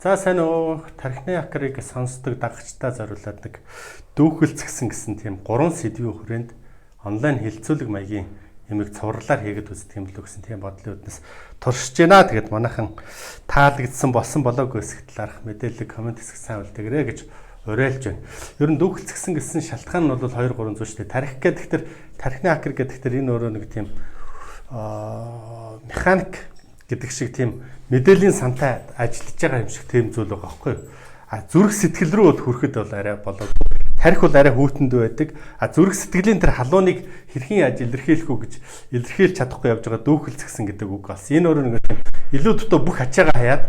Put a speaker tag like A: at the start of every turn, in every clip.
A: За сайн уу тархины акрыг сонсдог дагагчдаа зориулаад нэг дүүхэлцгсэн гэсэн тийм 3 сэдвийн хүрээнд онлайн хилцүүлэг маягийн ямиг цувралаар хийгээд үздэг юм л гэсэн тийм бодлын үднэс туршиж байна. Тэгэд манайхан таалагдсан болсон болоогүй хэсэг талаарх мэдээлэл комент хэсэг сайн үлдээгрээ гэж уриалж байна. Ер нь дүүхэлцгсэн гэсэн шалтгаан нь бол 2 3 зүйл шүү дээ. Тархи гэдэг тархины акр гэдэг энэ өөрөө нэг тийм механик гэдэг шиг тийм мэдээллийн сантай ажиллаж байгаа юм шиг тийм зүйл байгаа байхгүй юу? Зүрх сэтгэл рүү бол хүрэхэд бол арай болоод тарих бол арай хүүтэнд байдаг. Зүрх сэтгэлийн тэр халууныг хэрхэн яаж илэрхийлэх үү гэж илэрхийлж чадахгүй явж байгаа дүүхэлцгсэн гэдэг үг болсон. Энэ өөрөө нэг илүү дутуу бүх ачаагаа хаяад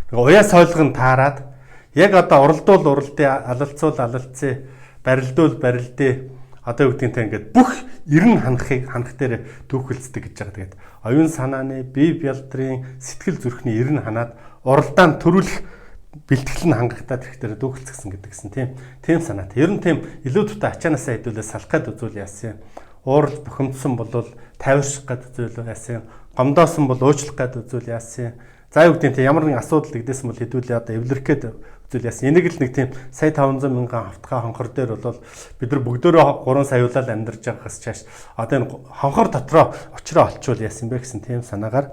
A: нэг уяа сойлгон таарад яг одоо уралдуул уралдаа алалцуул алалцээ барилдуул барилдээ одоо юу гэдгийг ингээд бүх 90 ханах дээр дүүхэлцдэг гэж байгаа. Тэгээд оюун санааны, бие бялдрын, сэтгэл зүрхний 90 ханаад уралдаанд төрүүлэх бэлтгэл нь хангагдаад ирэхээр дүүхэлцгсэн гэдгсэн тийм санаатай. Ер нь тийм илүү дутаа ачаанаасаа хэдүүлээ салах гээд үзүүл яасан. Уурал бухимдсан бол тайвшрах гээд үзүүл яасан. Гомдоосон бол уучлах гээд үзүүл яасан. За юу гэдэг нь ямар нэгэн асуудал игдээсэн бол хэдүүлээ одоо эвлэрэх гээд үзүүл яасан. Энийг л нэг тийм сая 500 мянган хавтгай хонхор дээр бол бид нар бүгдөө 3 саяулаад амьдарч байгаагаас чааш одоо энэ хонхор дотроо очроо олчвол яасан бэ гэсэн тийм санаагаар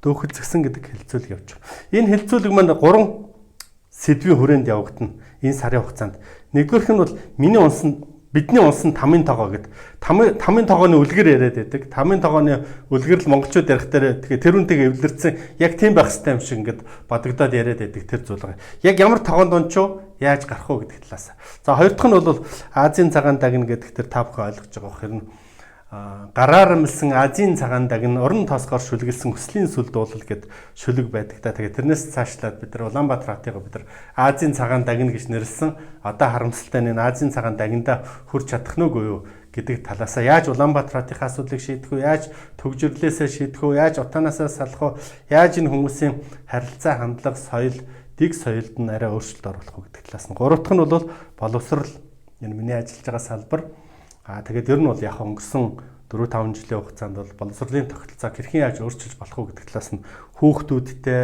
A: дүүхэлцгсэн гэдэг хэлцүүлэг явж байгаа. Энэ хэлцүүлэг маань 3 сэдвийн хүрээнд явагдана. Энэ сарын хугацаанд. Нэгдүгээрх нь бол бидний унсан тамийн тоогоо гэдэг. Тамийн тоогооны үлгэр яриад байдаг. Тамийн тоогооны үлгэр л монголчууд ярих дээр тэгэхээр тэр үнтэйг эвлэрсэн яг тийм байх хэрэгтэй юм шиг ингээд бодогдоод яриад байдаг тэр зүйл байгаа. Яг ямар тоогоонд унчуу яаж гарах уу гэдэг талаас. За хоёр дахь нь бол Азийн цагаан дагна гэдэг тэр та бүхэн ойлгож байгаа хэрэг нь гараар мэлсэн Азийн цагаан дагна уран тосгоор шүлгэлсэн хүслийн сүл дуулал гэд шүлэг байдаг та. Тэгээд тэрнээс цаашлаад бид нар Улаанбаатар хотыг бид нар Азийн цагаан дагна гэж нэрлсэн. Одоо харамсалтай нь Азийн цагаан дагнада хүрч чадах нүггүй юу гэдэг талаасаа яаж Улаанбаатар хотын асуудлыг шийдэх үү, яаж төгжрлөөсөө шийдэх үү, яаж утаанаасаа салах уу, яаж энэ хүмүүсийн харилцаа, хандлага, соёл, дэг соёлд нь арай өөрчлөлт оруулах уу гэдэг талаас нь. Гурав дахь нь бол боловсрал. Энэ миний ажиллаж байгаа салбар. Тэгээд ер нь бол яг өнгөрсөн 4-5 жилийн хугацаанд бол боловсролын тогтолцоог хэрхэн яаж өөрчилж болох уу гэдэг талаас нь хүүхдүүдтэй,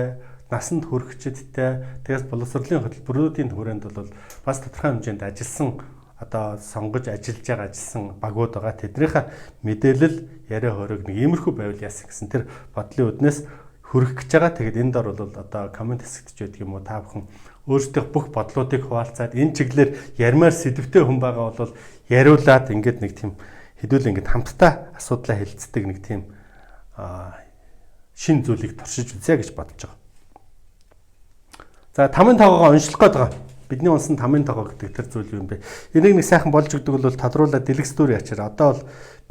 A: насанд хүрэхчидтэй, тэгээс боловсролын хөтөлбөрүүдийн хүрээнд бол бас тодорхой хэмжээнд ажилласан одоо сонгож ажиллаж байгаа ажилласан багууд байгаа. Тэднийхээ мэдээлэл яриа хориг нэг иймэрхүү байвал яасан гэсэн тэр бодлын үднээс хүрэх гэж байгаа. Тэгээд энэ дор бол одоо комент хэсэгт ч байдаг юм уу та бүхэн өөрсдийнх бүх бодлуудыг хуваалцаад энэ чиглэлээр ярмаар сэдвтэй хүн байгаа бол яриулаад ингээд нэг тийм хэдүүл ингээд хамтдаа асуудлаа хэлцдэг нэг тийм шин зүйлийг туршиж үзье гэж бодож байгаа. За тамийн тоогоо уншлах гээд байгаа. Бидний унсан тамийн тоогоо гэдэг тэр зүйл юу юм бэ? Энийг нэг сайхан болж өгдөг бол тодруулаад дэлгэц дүр ячаар. Одоо бол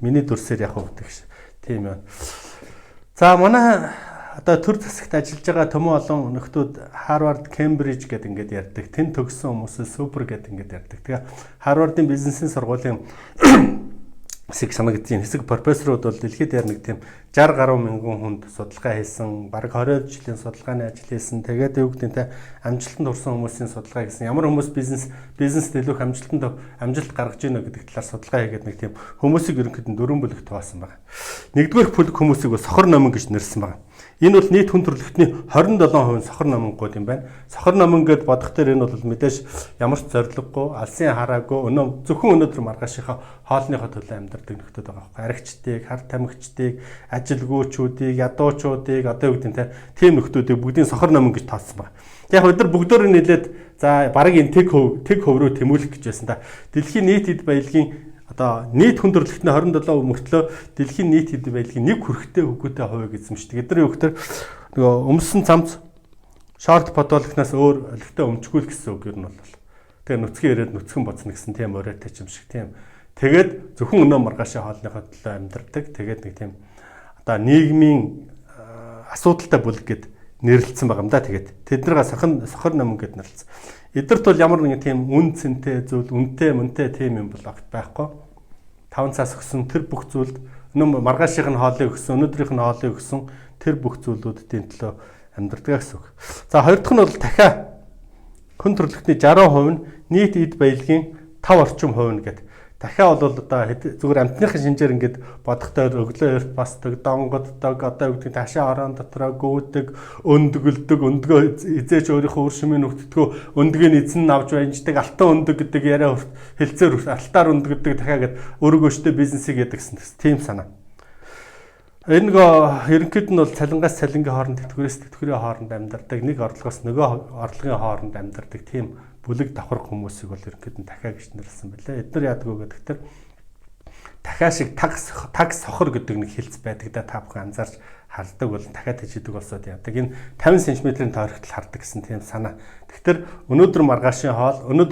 A: миний дүрсээр яг өгдөг ш. Тийм юм. За манай одоо төр засагт ажиллаж байгаа төмөн олон нөхдүүд Harvard, Cambridge гэдэг ингээд ярьдаг. Тэн төгссөн хүмүүс супер гэдэг ингээд ярьдаг. Тэгээ Harvard-ын бизнесийн сургуулийн хэсэг санагдсан хэсэг профессорууд бол дэлхийд яг нэг тийм 60 гаруй мянган хүнд судалгаа хийсэн, бараг 20 жилийн судалгааны ажил хийсэн. Тэгээд юу гэдэг нь амжилтанд хүрсэн хүмүүсийн судалгаа хийсэн. Ямар хүмүүс бизнест илүү амжилт гаргаж ийнө гэдэг талаар судалгаа хийгээд нэг тийм хүмүүсийг ерөнхийдөө 4 бүлэгт хуваасан байна. Нэгдүгээр бүлэг хүмүүсийг сохор номин гэж нэрсэн байна. Энэ бол нийт хүн төрөлхтний 27% сохор номингууд юм байна. Сохор номин гэд бодох дээр энэ бол мэдээж ямар ч зориггүй, алсын хараагүй, зөвхөн өнөөдөр маргаашийнхаа хоолныхоо төлөө амьдардаг нөхдөд байгаа байхгүй. Аригчдыг, хар тамхичдыг, ажилгүйчүүдийг, ядуучуудыг одоо юу гэдэг нь тийм нөхдүүдийг бүгдийн сохор номин гэж тооцсон байна. Яг бид нар бүгдөө нийлээд за бараг энэ тэг хөв рүү тэмүүлэх гэж байсан та. Дэлхийн нийт эд баялагын одоо нийт хүн төрөлхтний 27% мөртлөө дэлхийн нийт эд баялагын нэг хүрэхтэй хөвгөтэй хувийг эзэмшдэг. Эдгээр юу гэхээр нөгөө өмссөн цамц шорт подологноос өөр олигтой өмчгүүл гэсэн үг юм бол. Тэгээ нүцгэн ирээд нүцгэн боцно гэсэн тийм оройтой юм шиг тийм. Тэгээд зөвхөн өнөө маргаашийн хоолныхоо төлөө амьдардаг. Тэгээд нэг тийм одоо нийгмийн асуудалтай бүлэг гэд нэрлэлсэн байгаа юм да. Тэгээд тэднэрээ сохор номин гэд нэрлэлсэн. Эдгэрт бол ямар нэгэн тийм үн цэнтэй зүйл, үнэтэй мөнтэй тийм юм бол байхгүй. 5 цаас өгсөн тэр бүх зүйлд өнөө маргаашийнх нь хоолыг өгсөн, өнөөдрийнх нь хоолыг өгсөн тэр бүх зүйлүүдийн төлөө амьдардаг гэсэн үг. За хоёр дахь нь бол дахиад хүн төрөлхтний 60% нь нийт эд баялагын 5 орчим хувь нь гэдэг. дахиад бол одоо зүгээр амтныхын шинжээр ингээд бодохдоо өглөө эрт босдог, донгоддог, одоо юу гэдэг ташаа орон дотроо гүйдэг, өндгөлдөг, өндгөө эзээч өөрийнхөө үр шимийн өгтдгөө өндгийг эзэн авч банждаг, алтан өндөг гэдэг яриа хэлцээр алтаар өндгөдөг дахиад өөргөөштэй бизнесийг яадаг гэсэн тийм санаа. Энэ нөгөө ерөнхийд нь бол цалингаас цалингийн хооронд тэтгэврээс тэтгэврийн хооронд амьдардаг, нэг орлогоос нөгөө орлогын хооронд амьдардаг тийм бүлэг давхар хүмүүсийг бол ерөнхийд нь дахиа гэж нэрлсэн байлээ. Эдгээр яадаг вэ гэхээр дахиа шиг таг сохор гэдэг нэг хэлц байдаг да та бүхэн анзаарч хардаг бол дахиад хийдэг болсод яадаг. Энэ 50 см-ийн тойрогтол хардаг гэсэн тийм санаа. Тэгэхээр өнөөдөр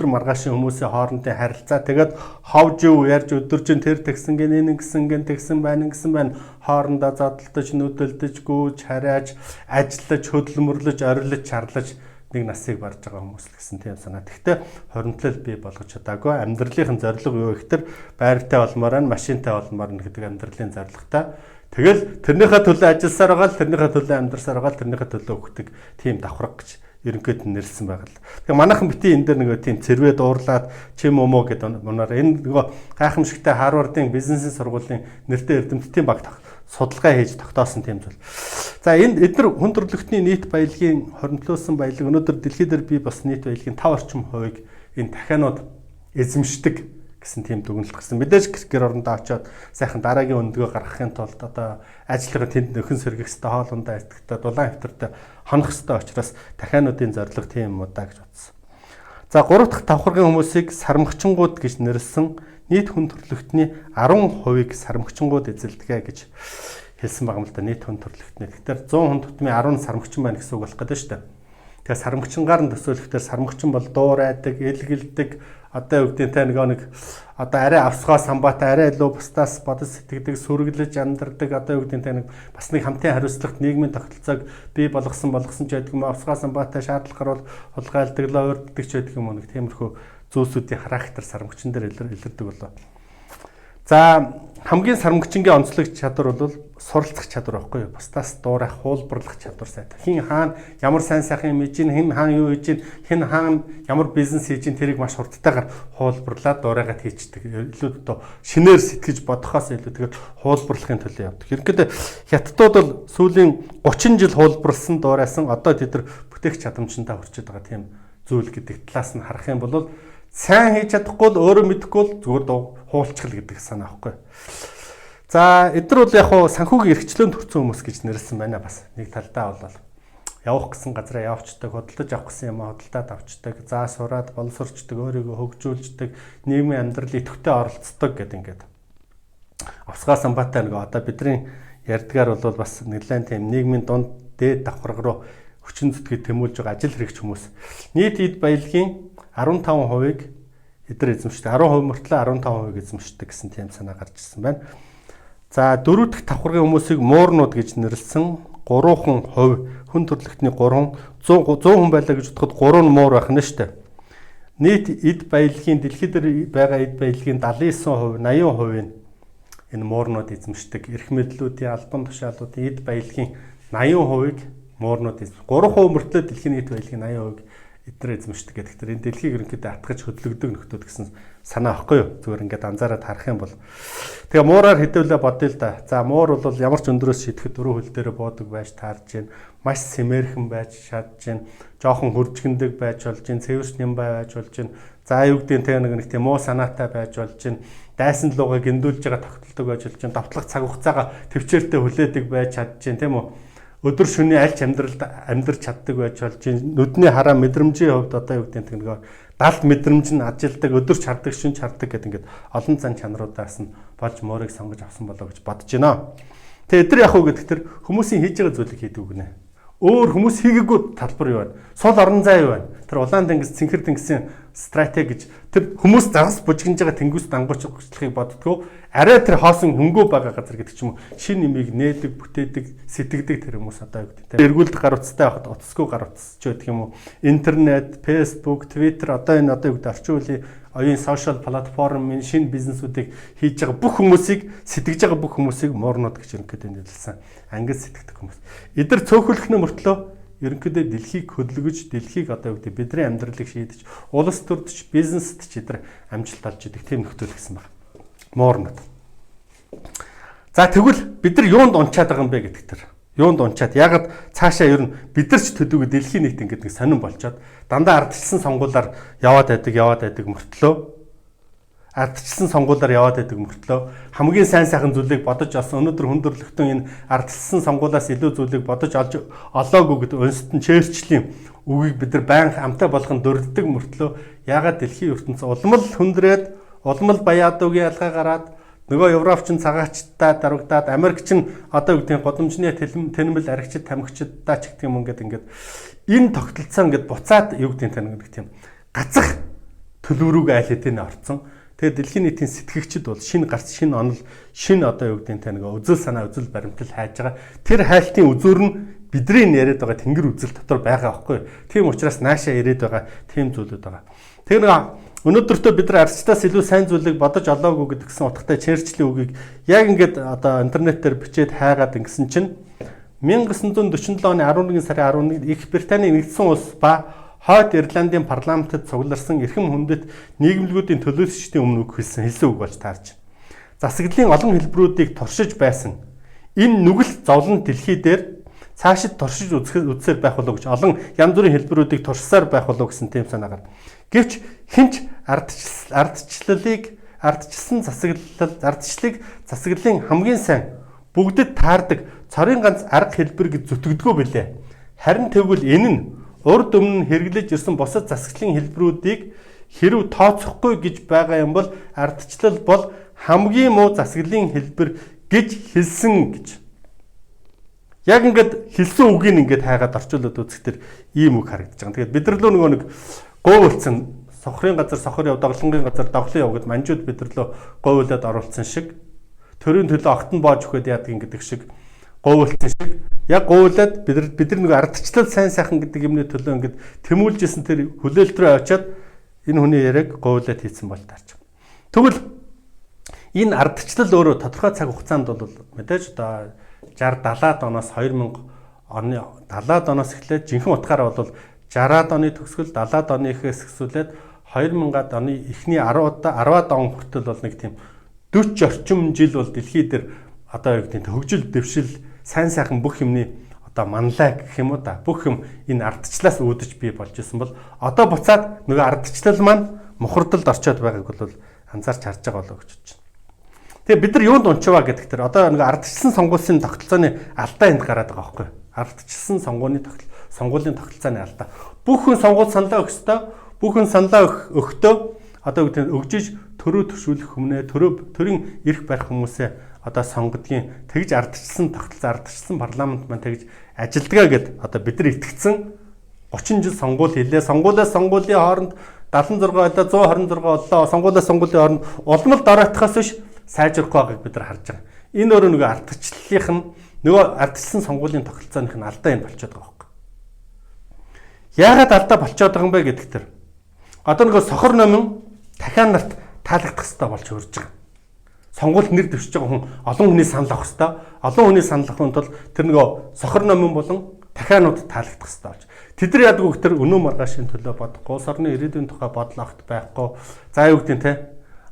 A: маргаашийн хүмүүсийн хоорондын харилцаа тэгээд ховж юу ярьж өдөржин тэр тэгсэн гэн энэ гэсэн гэн тэгсэн байна хоорондоо задлаж нүдэлдэж гүйж харайж ажиллаж хөдөлмөрлөж орилж чарлаж нэг насыг барж байгаа хүмүүс л гэсэн тийм санаа. Гэхдээ хоримтлал бий болгож чадаагүй. Амьдралын зорилго юу гэхээр байртай болмоор нь, машинтай болмоор нь гэдэг амьдралын зорилготой. Тэгэл тэрнийхээ төлөө ажилласаар байгаа л, тэрнийхээ төлөө амьдрсаар байгаа л, тэрнийхээ төлөө өгдөг тийм давхраг гэж ерөнхийд нь нэрлсэн байгаа л. Тэгээ манайхан бити энэ дээр нэг тийм цэрвээ дуурлаад чим өмөө гэдэг мунаар энэ нөгөө гайхамшигтай Харвардын бизнесийн сургуулийн нэртэй эрдэмтдийн баг судалгаа хийж тогтоосон тийм зүйл. За эдгээр хүн төрөлхтний нийт баялагын хоримтлуулсан баялаг өнөөдөр дэлхийд дээр бий бас нийт баялагын 5 орчим хувийг энэ дахианууд эзэмшдэг гэсэн тийм дүгнэлт гарсан. Мэдээж гэр орондоо очиод сайхан дараагийн өндгөө гаргахын тулд одоо ажлынхаа тэнд нөхөн сэргэх хэвээр хоолундаа итгэхдээ дулаан хэвтэртэй хонох хэвээр учраас дахиануудын зорилго тийм юм уу да гэж бодсон. За 3 дахь давхаргын хүмүүсийг сармагчингууд гэж нэрлсэн нийт хүн төрөлхтний 10%-ийг сармагчингууд эзэлдэг гэж хэлсэн байгаа юм л да нийт хүн төрөлхтний. Тэгэхээр 100 хүн тутмын 10 сармагчин байна гэсэн үг болох гэдэг шүү дээ. Тэгэхээр сармагчингаар нь төсөөлөхдөө сармагчин бол дуурайдаг, элгэлдэг одоо юу гэдэг нэг одоо арай авсгаа самбаатай арай илүү бусдаас бодож сэтгэдэг сүргэлж амьдардаг одоо юу гэдэг нэг бас нэг хамтын хариуцлагт нийгмийн тогтолцоог бий болгосон ч байдаг юм авсгаа самбаатай шаардлага бол хулгайлдаг урддаг ч байдаг юм нэг тиймэрхүү зүйлсүүдийн характер сармагчин дээр илэрдэг болоо. За хамгийн сармагчингийн онцлог чадвар бол суралцах чадвар байхгүй юу? Бусдаас дуурайх, хуулбарлах чадвар сайтай. Хин хаана ямар сайн сайхан юм хийж, хэн хаана юу хийж, хэн хаана ямар бизнес хийж, тэрийг маш хурдтайгаар хуулбарлаад дуурайгаад хийчихдэг. Илүү одоо шинээр сэтгэж бодохоос илүү тэгээд хуулбарлахын төлөө явдаг. Ерөнхийдөө хятадууд бол сүүлийн 30 жил хуулбарлсан дуурайсан одоо тэд нар бүтээх чадамжтай хүрчээд байгаа тийм зүйл гэдэг талаас нь харах юм бол сайн хийж чадахгүй л өөрөө мэдэхгүй л зүгээр хуулчгал гэдэг санаа байхгүй. За эдгээр бол яг хуу санхүүгийн эрхчлөөнд хүрсэн хүмүүс гэж нэрлсэн байна бас. Нэг талдаа бол явах гэсэн газараа явцдаг, хөдөлж авах гэсэн юм хөдөлтөд авчдаг, заа сураад боловсрчдаг, өөрийгөө хөгжүүлждэг, нийгмийн амьдрал идэвхтэй оролцдог гэдэг ингээд. Авсгаа самбаатай нэг одоо бидний ярьдгаар бол бас нэлээд тийм нийгмийн дунд дээд давхарга руу хүчин зүтгээд тэмүүлж байгаа ажил хэрэгч хүмүүс. Нийт эд баялагын 15%-ийг эдгээр эзэмшдэг. 10% мөртлөө 15% эзэмшдэг гэсэн тийм санаа гарч ирсэн байна. За 4 дахь давхаргын хүмүүсийг муурнууд гэж нэрлсэн 3% хүн төрөлхтний 100 хүн байлаа гэж бодоход 3 нь муур байх нь шүү дээ. Нийт эд баялагын дэлхийд дээр байгаа эд баялагын 79%, 80% энэ муурнууд эзэмшдэг. Эрх мэдлүүдийн албан тушаалуудын эд баялагын 80%-ийг муурнууд эзэмшдэг. 3% мөртлөө дэлхийн нийт баялагын 80%-ийг эдгээр эзэмшдэг гэдэг. Тэгэхээр энэ дэлхийг ерөнхийдөө атгаж хөдлөгдөг нөхдүүд гэсэн санаа авахгүй юу? Зүгээр ингээд анзаараад харах юм бол. Тэгээ муураар хэдүүлээ бодъё л да. За муур бол ямар ч өндрөөс шидэхэд дөрөв хөл дээр буудаг байж таарж байна. Маш сэмээрхэн байж чадж байна. Жохон хуржигндэг байж болж байна. Цэвэрч нямбай байж болж байна. За юу гэдэг нэг тийм муу санаатай байж болж байна. Дайсан луугаа гиндүүлж байгаа тогтолдог байж болж байна. Давтлах цаг хугацаагаа төвчээртэй хүлээдэг байж чадж байна, тийм үү? Өдөр шөнийн альч амьдралд амьдарч чаддаг байж болж байна. Нүдний хараа мэдрэмжийн хувьд одоо юу гэдэг нэг далд мэдрэмж нь ажилдаг, өдөрч хардаг, шөнч хардаг гэдэг ингээд олон зан чанаруудаас нь болж мөрийг сонгож авсан болоо гэж бодож байна. Тэгээ эдгээр яг уу гэдэг тэр хүмүүсийн хийж байгаа зүйлийг хийдэг үгнэ. Өөр хүмүүс хийгээгүй талбар юу байна? Сул орон зай юу байна? Тэр улаан тэнгис, цэнхэр тэнгисийн стратеги гэж тэр хүмүүс загас бужигнж байгаа тэнгис дангуйчлахыг боддгоо арай тэр хоосон хөнгөө байгаа газар гэдэг ч юм уу шин нэмийг нээдэг, бүтээдэг, сэтгэдэг тэр хүмүүс одоо юу гэдэг. Эргүүлдэг гар утастай байхад утасгүй гар утас ч гэдэг юм уу. Интернет, Facebook, Twitter одоо юу гэдэг орчин үеийн оюун сошиал платформын шинэ бизнесүүдийг хийж байгаа бүх хүмүүсийг сэтгэж байгаа бүх хүмүүсийг муурнууд гэж ерөнхийдөө нэрлсэн. Ангид сэтгэдэг хүмүүс. Эдгээр цөөхөлхнөө мөртлөө ерөнхийдөө дэлхийг хөдөлгөж, дэлхийг одоо юу гэдэг бидний амьдралыг шийдэж, улс төрдөж, бизнест ч эдгээр амжилт олж идэг тийм нөхцөл гэсэн байна. Муурнууд. За тэгвэл бид нар юунд унчаад байгаа юм бэ гэдэг тэр. Юунд унчаад ягаад цаашаа ер нь бид нар ч төдийгүй дэлхийн нийт ингээд нэг сонирн болчоод дандаа ардчилсан сонгуулиар яваад байдаг мөртлөө ардчилсан сонгуулиар яваад байдаг мөртлөө хамгийн сайн сайхан зүйлийг бодож олсон өнөөдөр хүндрэлтэн энэ ардчилсан сонгуулиас илүү зүйлийг бодож олж олоогүй гэдэг Уинстон Черчиллийн үгийг бид нар байнга амтай болгон дурддаг мөртлөө ягаад дэлхийн ертөнцийн улмал хүндрээд улмал баяадуугийн ялгаа гараад нөгөө Европчин цагаачтай дарагдаад Америкч нь одоо үгдийн годомжны тэнэмэл аригчид тамхичдаа ч гэх юм ингээд энэ тогтолцоо ингээд буцаад юу гэдэг тийм гацах төлөв рүүгээ айл хэдийнэ орцсон. Тэгээд дэлхийн нийтийн сэтгэгчид бол шинэ гарц шинэ онол шинэ одоо юу гэдэг нэг үзэл санаа үзэл баримтал хайж байгаа. Тэр хайлтын үзүүр нь бидний яриад байгаа тэнгэр үзэл дотор байгаа байхгүй. Тийм учраас наашаа ирээд байгаа тийм зүйлүүд байгаа. Тэр өнөөдөртөө бид нар ардчтаас илүү сайн зүйлийг бодож олоогүй гэдгсэн утгатай Черчиллийн үгийг яг ингээд одоо интернетээр бичээд хайгаад ингэсэн чинь 1947 оны 11 сарын 11-нд Их Британий нэгдсэн улс ба Хойд Ирландын парламентод цугларсан эрхэм хүндэт нийгэмлэгүүдийн төлөөлөгчдийн өмнө үг хэлсэн үг болж таарч. Засаглалын олон хэлбэрүүдийг туршиж байсан. Энэ нүгэл зовлон дэлхий дээр цаашид туршиж үзсээр байх болов гэж олон янз бүрийн хэлбэрүүдийг туршсаар байх болов гэсэн тийм санаагаар. Гэвч хинч ардчлалыг засаглалын хамгийн сайн бүгдэд таардаг цорын ганц арга хэлбэр гэж зүтгэдэггүй билээ. Харин тэгвэл энэ нь урд өмнө хэрэглэж ирсэн бусад засаглалын хэлбэрүүдийг хэрв тооцохгүй гэж байгаа юм бол ардчлал бол хамгийн муу засаглалын хэлбэр гэж хэлсэн гэж. Яг ингээд хэлсэн үгийг ингээд хайгаад орчуулад үзэх тэр ийм үг харагдаж байгаа. Тэгээд бид нар лөө нөгөө нэг гоовлцсан сохрын газар сохор яв доглонгийн газар доглон яв гэд манжууд бид нар лөө гоовлаад оруулсан шиг төрийн төлөө огтон боож өгöd яадаг гэдэг шиг гоовлцсан шиг яг гоовлаад бид нар нөгөө ардчлал сайн сайхан гэдэг юмны төлөө ингээд тэмүүлжсэн тэр хүлээлт рүү очиад энэ хүний яриаг гоовлаад хийсэн бол таарч. Тэгвэл энэ ардчлал өөрөө тодорхой цаг хугацаанд бол мэдээж одоо 60-70-аад оноос 2000 оны 70-аад оноос эхлээд жинхэнэ утгаараа бол 60-аад оны төгсгөл 70-аад оны ихээс эхлээд 2000-аад оны эхний 10-аад он хүртэл бол нэг тийм 40 орчим жил бол дэлхий дээр одоо юу гэдэг хөгжил дэвшил сайн сайхан бүх юмны одоо манлай гэх юм уу да бүх юм энэ ардчлалаас үүдэж бий болж исэн бол одоо буцаад нөгөө ардчлал маань мухардалд орчоод байгааг бол анзаарч харж байгаа болоо гэж бодож байна. Тэгээ бид нар юунд унчваа гэдэг тэр одоо нэг ардчилсан сонгуулийн тогтолцооны алдаа энд гараад байгаа байхгүй. Ардчилсан сонгуулийн тогтолцооны алдаа. Бүх хүн сонгуул саналаа өгсдөө, бүх хүн саналаа өгтөө одоо үгтэй өгжиж төрөө төшүүлэх хүмүүнээ төрийн эрх барих хүмүүсээ одоо сонгодгийн тэгж ардчилсан ардчилсан парламент маань тэгж ажилдгаа гэд одоо бид нар итгэцэн 30 жил сонгуул хийлээ. Сонгуулиас сонгуулийн хооронд 76 одоо 126 одоо сонгуулиас сонгуулийн хооронд улмал дороотхоос биш сайжрахгүй байгааг бид нар харж байгаа. Энэ өөрөө нөгөө ардчлалынх нь нөгөө ардчилсан сонгуулийн тогтолцооных нь алдаа юм болчиход байгаа байхгүй. Яагаад алдаа болчиход байгаа юм бэ гэдэг тэр. Одоо нөгөө сохор номин дахиад нарт таалагдах хэрэгтэй болж хөрж байгаа. Сонгуульд нэр дэвшиж байгаа хүн олон хүний санал авах хэрэгтэй. Олон хүний санал авахын тулд тэр нөгөө сохор номин болон дахианууд таалагдах хэрэгтэй болж. Тэд нар ядгүй тэр өнөө маргаашийн төлөө бодохгүй, улс орны ирээдүйн тухай бодол авахт байхгүй. За юу гэдэг те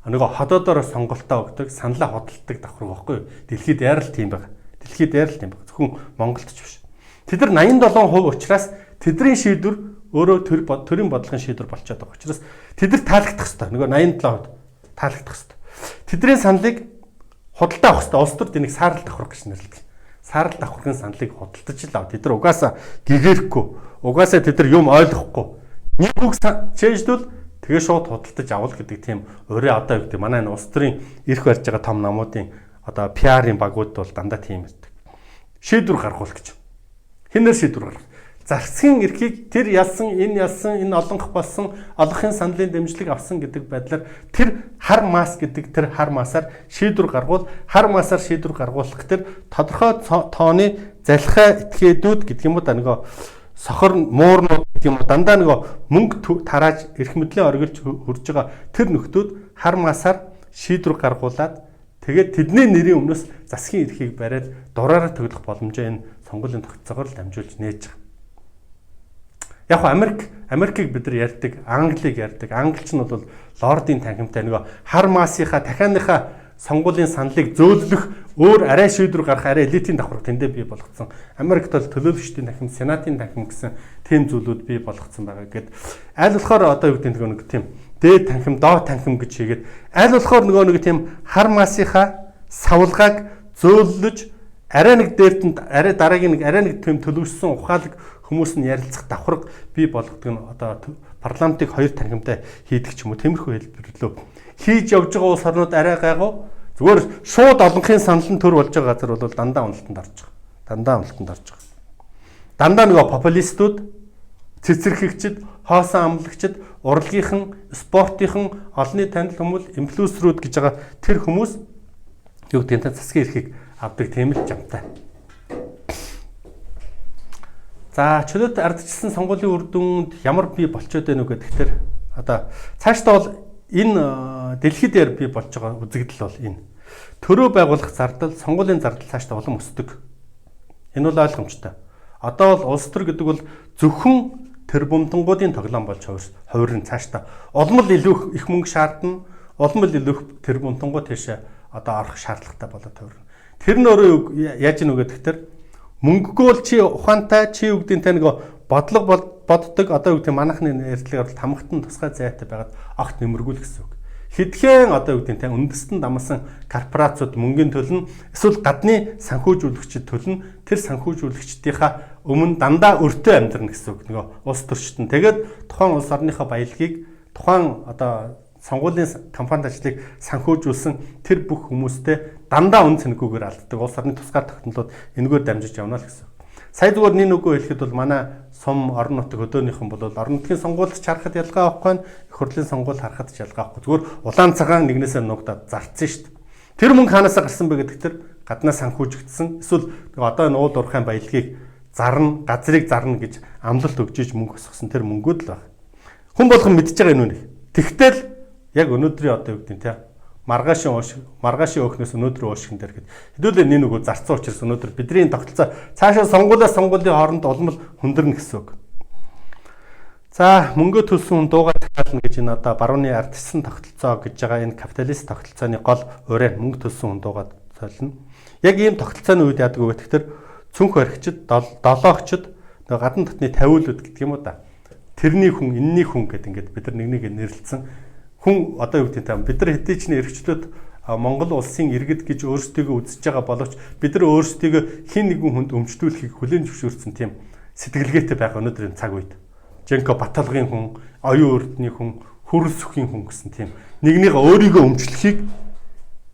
A: нөгөө ходоодоор сонголтоо өгдөг, саналаа хөдөлдөг давхар байхгүй юу? Дэлхийд яар л тийм байна. Дэлхийд яар л тийм байна. Зөвхөн Монголд ч биш. Тэд нар 87% учраас тэдний шийдвэр өөрөө төрийн бодлогын шийдвэр болчиход байгаа. Учраас тэд нар таалагдах хэрэгтэй. Нөгөө 87% таалагдах хэрэгтэй. Тэдний саналыг худалдаа авах хэрэгтэй. Улс төрд энийг саарал давхар гэж нэрлэдэг. Саарал давхаргийн саналыг худалдаж л ав. Тэд нар угаасаа гэгээрэхгүй. Угаасаа тэд нар юм ойлгохгүй. Нэг үг чэйждвэл тэгээ шууд худалдаж авал гэдэг тийм өөрөө одоо юу гэдэг манай энэ улс төрийн эрх барьж байгаа том намуудын одоо PR-ийн багууд бол дандаа тийм байдаг. Шийдвэр гаргуул гэж. Хинээр шийдвэр гаргах. Засгийн эрхийг тэр ялсан, энэ олонх болсон, олонхын саналын дэмжлэг авсан гэдэг байдлаар тэр хар мас гэдэг тэр хар масаар шийдвэр гаргуул, хар масаар шийдвэр гаргуулах тэр тодорхой тооны залхиа этгээдүүд гэдэг юм уу да нөгөө сохор муурнууд гэдэг юм уу дандаа нөгөө мөнгө тарааж эрх мэдлийн оргилж хурж байгаа тэр нөхдүүд хар масаар шийдвэр гаргуулад тэгээд тэдний нэрийн өмнөөс засгийн эрхийг бариад дураараа төглөх боломжоо энэ сонгуулийн тогтолцоогоор л дамжуулж нээж байгаа. Яг Америкийг бид нар ярьдаг, Англиг ярьдаг. Англич нь бол лордын танхимтай нөгөө хар масынхаа дахианыхаа сонгуулийн саналыг зөөлөх өөр арай шийдвэр гарах арай элитийн давхар тэндээ бий болгоцсон. Америкт бол төлөөлөгчдийн танхим, сенатын танхим гэсэн тийм зүйлүүд бий болгоцсон байгаа гэд аль болохоор одоо юу гэдэг нэг тийм дээд танхим, доод танхим гэж хийгээд аль болохоор нөгөө нэг тийм хар масынхаа савлгааг зөөлөж арай нэг дээртэнд арай дараагийн нэг арай нэг тийм төлөвшсөн ухаалаг хүмүүс нь ярилцах давхарга бий болгодог нь одоо парламентыг хоёр танхимтай хийдэг ч юм уу тиймэрхүү хэлбэрлөө хийж явж байгаа улс орнууд арай гайгүй зүгээр шууд олонхын санал нь төр болж байгаа газар бол дандаа уналтанд орж байгаа. Дандаа уналтанд орж байгаа. Дандаа нөгөө популистууд, цэцэрлэгчид, хоосон амлагчид, урлагийнхан, спортынхан, олонний танил хүмүүс, инфлюенсерүүд гэж байгаа тэр хүмүүс юу гэдэг нь засгийн эрхийг авдаг тийм л жамтай. За чөлөөт ардчилсан сонгуулийн үр дүнд ямар бий болчиход байна уу гэхээр одоо цаашдаа бол энэ дэлхийд дээр бий болж байгаа үзэгдэл бол энэ төрөө байгуулах зардал, сонгуулийн зардал цаашдаа улам өсдөг. Энэ бол ойлгомжтой. Одоо бол улс төр гэдэг бол зөвхөн тэр бумтангуудын тоглоом болж хувирын цаашдаа улам л илүү их мөнгө шаардна, улам л илүү тэр бумтангууд тийшээ одоо орох шаардлагатай болоод хувирна. Тэр нь өөрөө яаж ийнү гэхээр мөнгөгүй бол чи ухаантай чи үгдийн тань нэг бодлого боддог одоо юу гэдэг манайхны ярьдлаар бол тамхтан тусгай зайтай байгаад огт нэмэргүй л гэсэн үг. Хэдхэн одоо юу гэдэг тань үндэстэн дамсан корпорацууд мөнгөний төлн эсвэл гадны санхүүжүүлэгчид төлн тэр санхүүжүүлэгчдийнхаа өмнө дандаа өртөө амьдрна гэсэн үг. Нөгөө улс төрчтөн. Тэгээд тухайн улс орныхоо баялагийг тухайн одоо сонгуулийн компанид ажлыг санхүүжүүлсэн тэр бүх хүмүүстэй дандаа үн цэнэггүйгээр алддаг. Улс орны тусгаар тогтнолууд энэгээр дамжиж явна л гэсэн. Сая зүгээр нэг үгөө хэлэхэд бол манай сум орон нутаг хөдөөнийхэн бол орон нутгийн сонгуульч харахад ялгаа авахгүй, их хурлын сонгуул харахад ч ялгаа авахгүй. Зүгээр улаан цагаан нэгнээсээ нуугдаад зарцсан шүү дээ. Тэр мөнгө хаанаас гарсан бэ гэдэг тэр гаднаас санхүүжигдсэн. Эсвэл одоо энэ уул уурхайн баялагийг зарна, газрыг зарна гэж амлалт өгж иж мөнгө өсгсөн тэр мөнгүүд л байна. Хүн болгон мэдж байгаа юм уу? Тэгтэл яг өнөөдрийн одоо юу гэдэг нь те маргаашийн өөхнөөс өнөөдрийн уушгин дээр гээд хэдүүлээ нэг нөгөө зарцсан учраас өнөөдөр бидний тогтолцоо цаашаа сонгуулийн хооронд улмал хүндэрнэ гэсэн үг. За мөнгө төлсөн хүн дуугаар дахиална гэж энэ одоо барууны ардчилсан тогтолцоо гэж байгаа энэ капиталист тогтолцооны гол өрөө мөнгө төлсөн хүн дуугаар солино. Яг ийм тогтолцооны үед яадаг вэ гэхээр цүнх баригчид, долоогчид нөгөө гадна дотны тавиулууд гэдэг юм уу да. Тэрний хүн, энэний хүн гэдэг ингээд бид нар нэг нэрлэлсэн хүн одоо юу гэдэг юм бид нар хэдий ч эрхчлөөд Монгол улсын иргэд гэж өөрсдийгөө үзэж байгаа боловч бид нар өөрсдийгөө хин нэгэн хүнд өмчлүүлэхийг хүлээн зөвшөөрсөн тийм сэтгэлгээтэй байх өнөөдрийн цаг үед. Женко Баталгын хүн, оюун урдны хүн, хөрс өхийн хүн гэсэн тийм нэгнийг өөрийгөө өмчлөхийг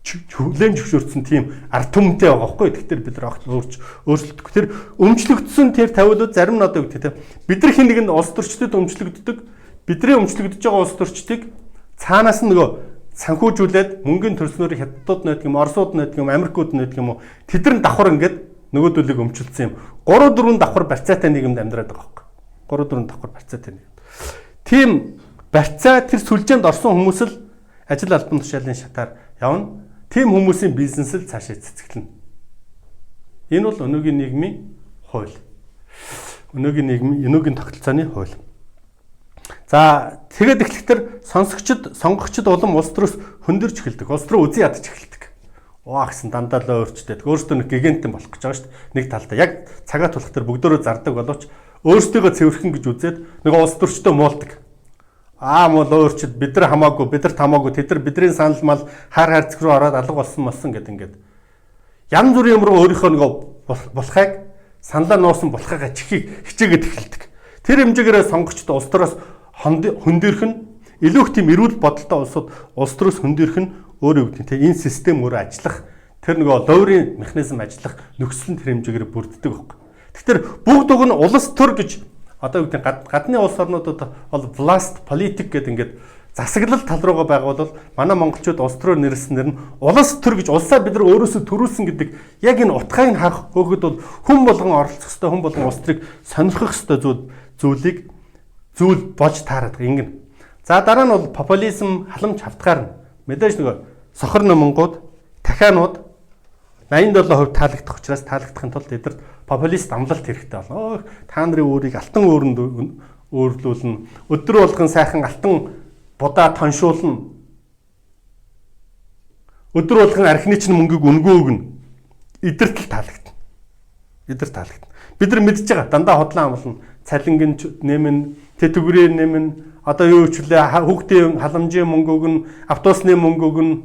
A: хүлээн зөвшөөрсөн тийм ард түмэнтэй байгаа байхгүй. Тэгэхээр бид нар огт өөрчлөлтөг. Тэр өмчлөгдсөн тэр тавиулууд зарим нь одоо юу гэдэг тийм бид нар хин нэгэнд улс төрчдөд өмчлөгддөг. Бидний өмчлөгдөж байгаа улс төрчдийг цаанаас нь нөгөө санхүүжүүлээд мөнгөний төрснөөр хятадууд найддаг юм, орсууд найддаг юм, Америкууд найддаг юм уу? Тэдэр нь давхар ингээд нөгөөдөлийг өмчлөсөн юм. 3-4 давхар барьцаатай нийгэмд амьдраад байгаа байхгүй. 3-4 давхар барьцаатай нийгэм. Тийм барьцаа тэр сүлжээнд орсон хүмүүс л ажил албан тушаалын шатаар явна. Тийм хүмүүсийн бизнес л цаашаа цэцгэлнэ. Энэ бол өнөөгийн нийгмийн хууль. Өнөөгийн тогтолцооны хууль. За тэгээд эхлэхдээ сонгогчд улам улс төрөөс хөндөрч эхэлдэг. Улс руу үзий ядаж эхэлдэг. Ваа гэсэн дандаа л өөрчлөлтөд өөрсдөө нэг гигантэн болох гэж байгаа шүү дээ. Нэг талдаа яг цагаа тулах төр бүгдөө зардаг боловч өөрсдийгөө цэвэрхэн гэж үзээд нэг улс төрчдөө муулдаг. Мол өөрчд бид нар хамаагүй, бид нар тамаагүй, тэд нар бидний санал мал хар хайрцаг руу ороод алга болсон гэд ингээд янз бүрийн юм руу өөрийнхөө нэг болохыг саналаа нуусан болохыг чихийг хичээгээд эхэлдэг. Тэр хэмжээгээр сонгогчд улс төрөөс хөндөрөх нь илүү их тийм эрүүл бодолтой улсууд улс төрөөс хөндөрөх нь өөрөө үүдээ тийм энэ систем өөрөө ажиллах тэр нөгөө ловрын механизм ажиллах нөхцөл нь тэр хэмжээгээр бүрддэг байхгүй. Тэгэхээр бүгд уг нь улс төр гэж одоо үүдээ гадны улс орнуудад бол власт политик гэдэг ингээд засаглал тал руугаа байгуулвал манай монголчууд улс төрөөр нэрлэснээр нь улс төр гэж улсаа бид нар өөрөөсөө төрүүлсэн гэдэг яг энэ утгыг харах хөөхд бол хүн болгон оролцох ёстой, хүн болгон улс төрийг сонирхох ёстой зүйл болж таарад ингэн. За дараа нь бол популизм, халамж хавтгаар мэдээж нөгөө сохор номонгууд, дахианууд 87% таалагдах учраас таалагдахын тулд эдгээр популист амлалт хэрэгтэй болно. Та нарын өөрийг алтан өөрөнд өөрлүүлнэ. Өдөр болгон сайхан алтан будаа тоншуулна. Өдөр болгон архины чинь мөнгөийг үнгүй өгнө. Эдэрт л таалагдана. Эдэр таалагдана. Бид нар мэдж байгаа дандаа хотлон амлна. Цалингийн нэмэн, тэтгэврийн нэмэн, одоо юу хвчлээ хүүхдийн халамжийн мөнгө өгнө, автобусны мөнгө өгнө.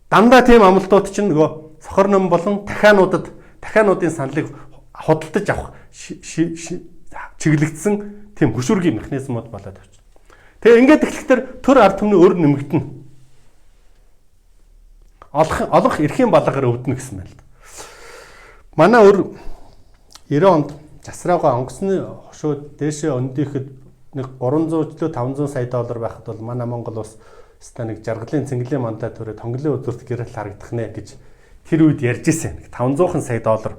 A: Дандаа тийм амлалтууд чинь нөгөө сохор ном болон дахиануудын саналыг худалдаж авах чиглэгдсэн тийм хөшүүргийн механизмууд болоод байна. Тэгээ ингээд эхлэхдээ төр ард түмний өр нэмэгдэнэ. Олох эрхийн балгаар өвдөнө гэсэн байна л да. Манай өр 90 онд засраагаа онгоцны хошууд дээшээ өндийхэд нэг 300 500 сая доллар байхад бол манай Монгол улс нэг жаргалын цэнгэлийн мандат төрөө тонглын үзүүрт гэрэл харагдах нэ гэж тэр үед ярьж ирсэн. 500 сая доллар.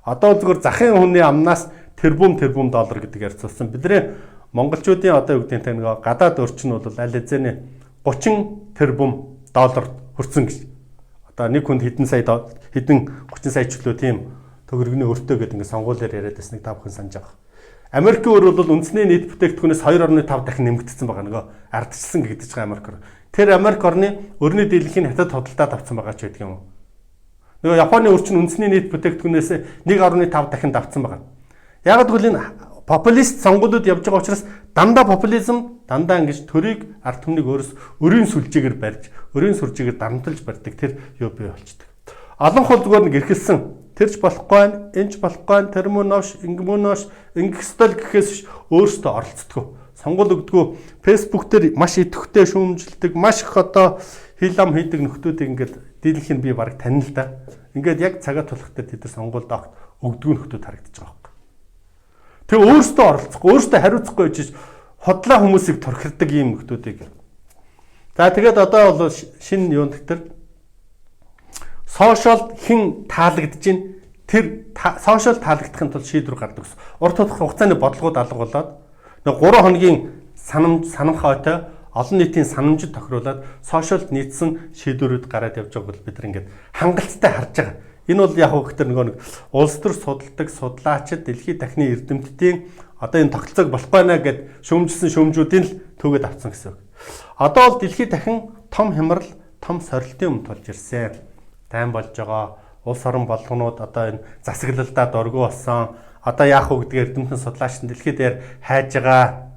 A: Одоо зүгээр захын хүний амнаас тэрбум доллар гэдэг ярьцуулсан. Бидний монголчуудын одоо юу гэдэг нь гадаад орчин бол аль хэзээний 30 тэрбум доллар хүрсэн гэж. Одоо нэг хүнд хэдэн 30 сая ч лөө тийм төгрөгний өртөө гэдэг ингээд сонгуулиар яриад байсныг та бүхэн санаж байгаа. Америкийн өр бол үндэсний нийт бүтээгдэхүүнээс 2.5 дахин нэмэгдсэн байгаа нөгөө ардчилсан гэгдэж байгаа Америк ор. Тэр Америк орны өрний дийлэнхийг хятад худалдаад авсан байгаа ч гэдэг юм уу. Нөгөө Японы өр чинь үндэсний нийт бүтээгдэхүүнээс 1.5 дахин давцсан байгаа. Яг гэвэл энэ популист сонгуулиуд явж байгаа учраас дандаа популизм дандаа ингэж төрийг ард түмнийг өрийн сүлжээгээр барьж, өрийн сүлжээгээр дарамтлж барьдаг тэр юу бий болчдөг. Олон хол зүгээр нэг эрхэлсэн тэрч болохгүй байна, энэч болохгүй байна, тэр мөн nooш, ингэмэн nooш, ингэх стол гэхээс биш өөрсдөө оролцдог. Сонгол өгдгөө Facebook дээр маш идэвхтэй шүүмжилдэг, маш их одоо хил ам хийдэг нөхдүүдийг ингээд дийлэнх нь би баг танил л да. Ингээд яг цагаа тулах дээр тэд нар сонгуульд огт өгдгөө нөхдүүд харагдаж байгаа юм. Тэг өөрсдөө оролцохгүй, өөрсдөө хариуцахгүй гэж хотлоо хүмүүсийг торхирдаг ийм нөхдүүдийг. За тэгээд одоо бол шинэ юун дээр сошиал хэн таалагдж гин тэр сошиал таалагдахын тулд шийдвэр гардаг гэсэн. Урт тодорхой хугацааны бодлогууд алга болоод нэг 3 хоногийн санамхайтай олон нийтийн санамжид тохируулаад сошиалд нийцсэн шийдвэрүүд гараад явж байгааг бид нар ингээд хангалттай харж байгаа. Энэ бол яг хөөхтөр нэг улс төр судалдаг судлаачид дэлхийн дахны эрдэмтдийн одоо энэ тогтолцоог болох байна гэд шүүмжилсэн шүүмжүүдийн л төгөөд авсан гэсэн үг. Одоо бол дэлхийн дахин том хямрал, том сорилтын өмнө тулж ирсэн. Тайм болж байгаа. Улс орон болгонууд одоо энэ засаглалдаа дургу болсон. Одоо яах вэ гэдгээр эрдэмтэн судлаач дэлхийд дээр хайж байгаа.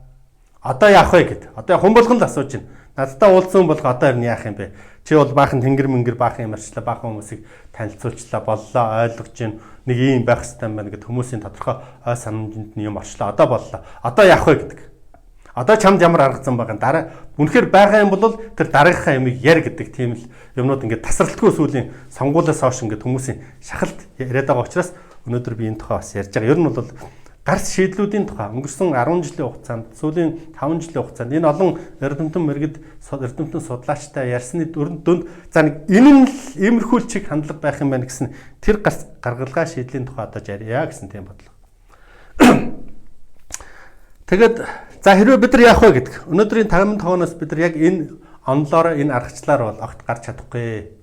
A: Одоо яах вэ гэд. Одоо хүн болгон л асууж байна. Надтай уулзсан болго одоо харин яах юм бэ? Чи бол баахан тэнгэр мэнгэр баахан юмарчлаа, баахан хүмүүсийг танилцуулчлаа, боллоо, ойлгож гин нэг юм байх хэрэгтэй байна гэд хүмүүсийн тодорхой ой санамжинд нь юм орчлоо. Одоо боллоо. Одоо яах вэ гэдэг. Одоо чамд ямар арга зам байгаа. Дараа үнэхээр байгаа юм бол тэр дараагийнхаа юмыг яр гэдэг тийм л юмнууд ингээд тасралтгүй сүүлийн сонгуулиас хойш ингээд хүмүүсийн шахалт яриад байгаа учраас өнөөдөр би энэ тухай бас ярьж байгаа. Ер нь бол гарц шийдлүүдийн тухай өнгөрсөн 10 жилийн хугацаанд сүүлийн 5 жилийн хугацаанд энэ олон эрдэмтэн мэрэгд эрдэмтэн судлаачтай ярьсны дүнд за нэг энэ нь л иймэрхүү чиг хандлага байх юм байна гэсэн тэр гаргалгаа шийдлийн тухай одоо ярья гэсэн тийм бодлого. Тэгээд за хэрвээ бид нар яах вэ гэдэг. Өнөөдрийн 5 тооноос бид нар яг энэ онлоор энэ аргачлаар бол огт гарч чадахгүй.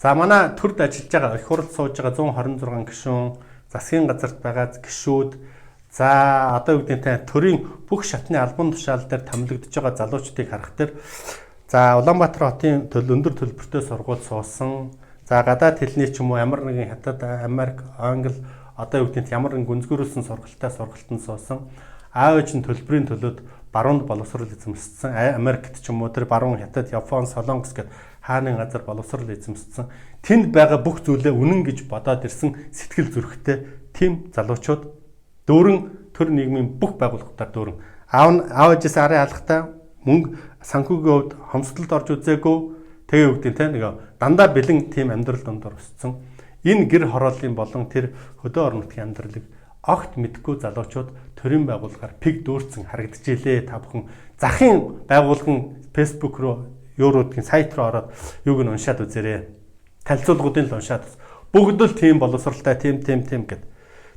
A: За манай төрд ажиллаж байгаа их хурд сууж байгаа 126 гишүүн, засгийн газарт байгаа гишүүд, за одоо юу гэдэг нь төрийн бүх шатны албан тушаал дээр томилогдож байгаа залуучдыг харах дээр за Улаанбаатар хотын өндөр төлбөртэй сургууль суусан, за гадаад хэлний ч юм уу ямар нэгэн хятад, Америк, Англи одоо юу гэдэг нь ямар нэгэн гүнзгийрүүлсэн сургалтанд суусан. Аав ээж нь төлбөрийн төлөөд баруунд боловсрол эзэмшсэн. Америкт ч юм уу тэр баруун хятад, Япон, Солонгос гэдэг хааны газар боловсрол эзэмшсэн. Тэнд байгаа бүх зүйлээ үнэн гэж бодоод ирсэн сэтгэл зүрэхтэй тийм залуучууд дөрөн төр нийгмийн бүх байгууллагуудаар дөрөн аав ээжээс арын алхахтаа мөнгө санхүүгийн хувьд хомсдолд орж үзээгүй тэгээ үгдийн те нэг дандаа бэлэн тийм амьдрал дондор өссөн. Энэ гэр хорооллын болон тэр хөдөө орон нутгийн амьдралыг огт мэдгүй залуучууд төрийн байгууллагаар пиг дүүрсэн харагдчихжээ. Та бүхэн захын байгууллагын Facebook руу Евродгийн сайт руу ороод юуг нь уншаад үзээрэй. Танилцуулгуудын л уншаад бүгд л тийм боловсралтай тийм гэд.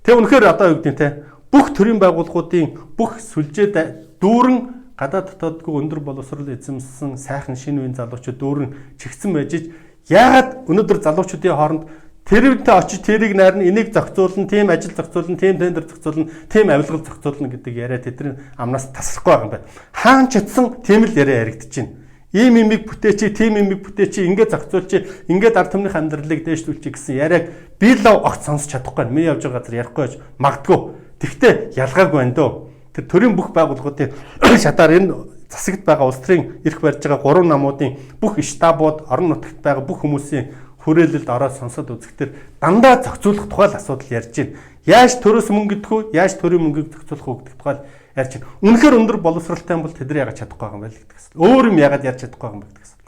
A: Тэг үнэхээр одоо юу гэдэг те бүх төрийн байгууллагуудын бүх сүлжээд дүүрэн гадаад дотоодгүй өндөр боловсрол эзэмсэн сайхан шинэ үеийн залуучууд дүүрэн чигсэн байж яагаад өнөөдөр залуучуудын хооронд тэрвэнтэй очиж тэрийг найрна, энийг зохицуулна, тийм ажил зохицуулна, тийм тендер зохицуулна, тийм авилгал зохицуулна гэдэг яриа тэдний амнаас тасрахгүй байгаа юм байна. Хаан ч утсан тийм л яриа яригдэж байна. Ийм имийг бүтээч, тийм имийг бүтээч, ингээд зохицуулч, ингээд ард түмнийх амьдралыг дээшлүүлчих гэсэн яриаг би лав огт сонсч чадахгүй. Миний явж байгаа газар ярихгүй байж магадгүй. Тэгтээ ялгаагүй байна дөө. Тэр төрийн бүх байгууллагуудын шатаар энэ засагт байгаа улс төрийн эрх барьж байгаа 3 намуудын бүх штабууд, орон нутагт байгаа бүх хүмүүсийн хүрээлэлд ороод сонсоод үзэхдээ дандаа зохицуулах тухай л асуудал ярьж байна. Яаж төрөөс мөнгө идэх үү? Яаж төрийн мөнгийг зохицуулах уу гэдэг тухай ярьж байна. Үнэхээр өндөр боловсралтай юм бол тэд нар яагаад чадахгүй байгаа юм бэ гэдэг асуулт. Өөр юм яагаад ярьж чадахгүй байгаа юм бэ гэдэг асуулт.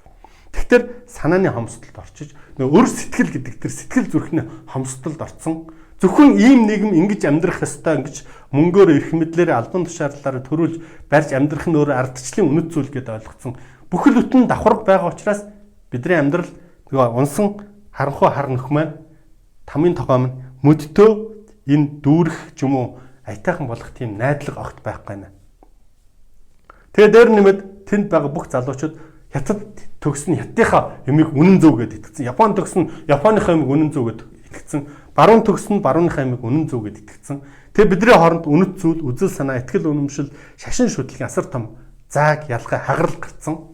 A: Тэгэхээр санааны хомсдолд орчиж нөгөө өр сэтгэл гэдэг тэр сэтгэл зүрхний хомсдолд орцсон. Зөвхөн ийм нийгэм ингэж амьдрах ёстой ингэж мөнгөөр эрх мэдлээр албан тушааллаараа төрүүлж барьж амьдрах нь өөр ардчлалын үнэт зүйл гэдээ ойлгоцсон. Бүхэл бүтэн давхарга байгаа учраас бидний амьдрал нөгөө унсан харанхуй хар нөх маань тамийн тогоо маань мөдтөө энэ дүүрэх ч юм уу аятайхан болох тийм найдлага огт байхгүй нэ. Тэгээ дээр нэмээд тэнд байгаа бүх залуучууд хятад төгсөн хятадынхаа юмыг үнэн зөв гэдээ итгэсэн. Япон төгсөн Японыхаа юмыг үнэн зөв гэдээ итгэсэн. Баруун төгсөн барууныхаа юмыг үнэн зөв гэдээ итгэсэн. Тэгээ бидний хооронд үнэт зүйл, үзэл санаа, итгэл үнэмшил, шашин шүтлгийн асар том зааг, ялгаа, хагарал гарцсан.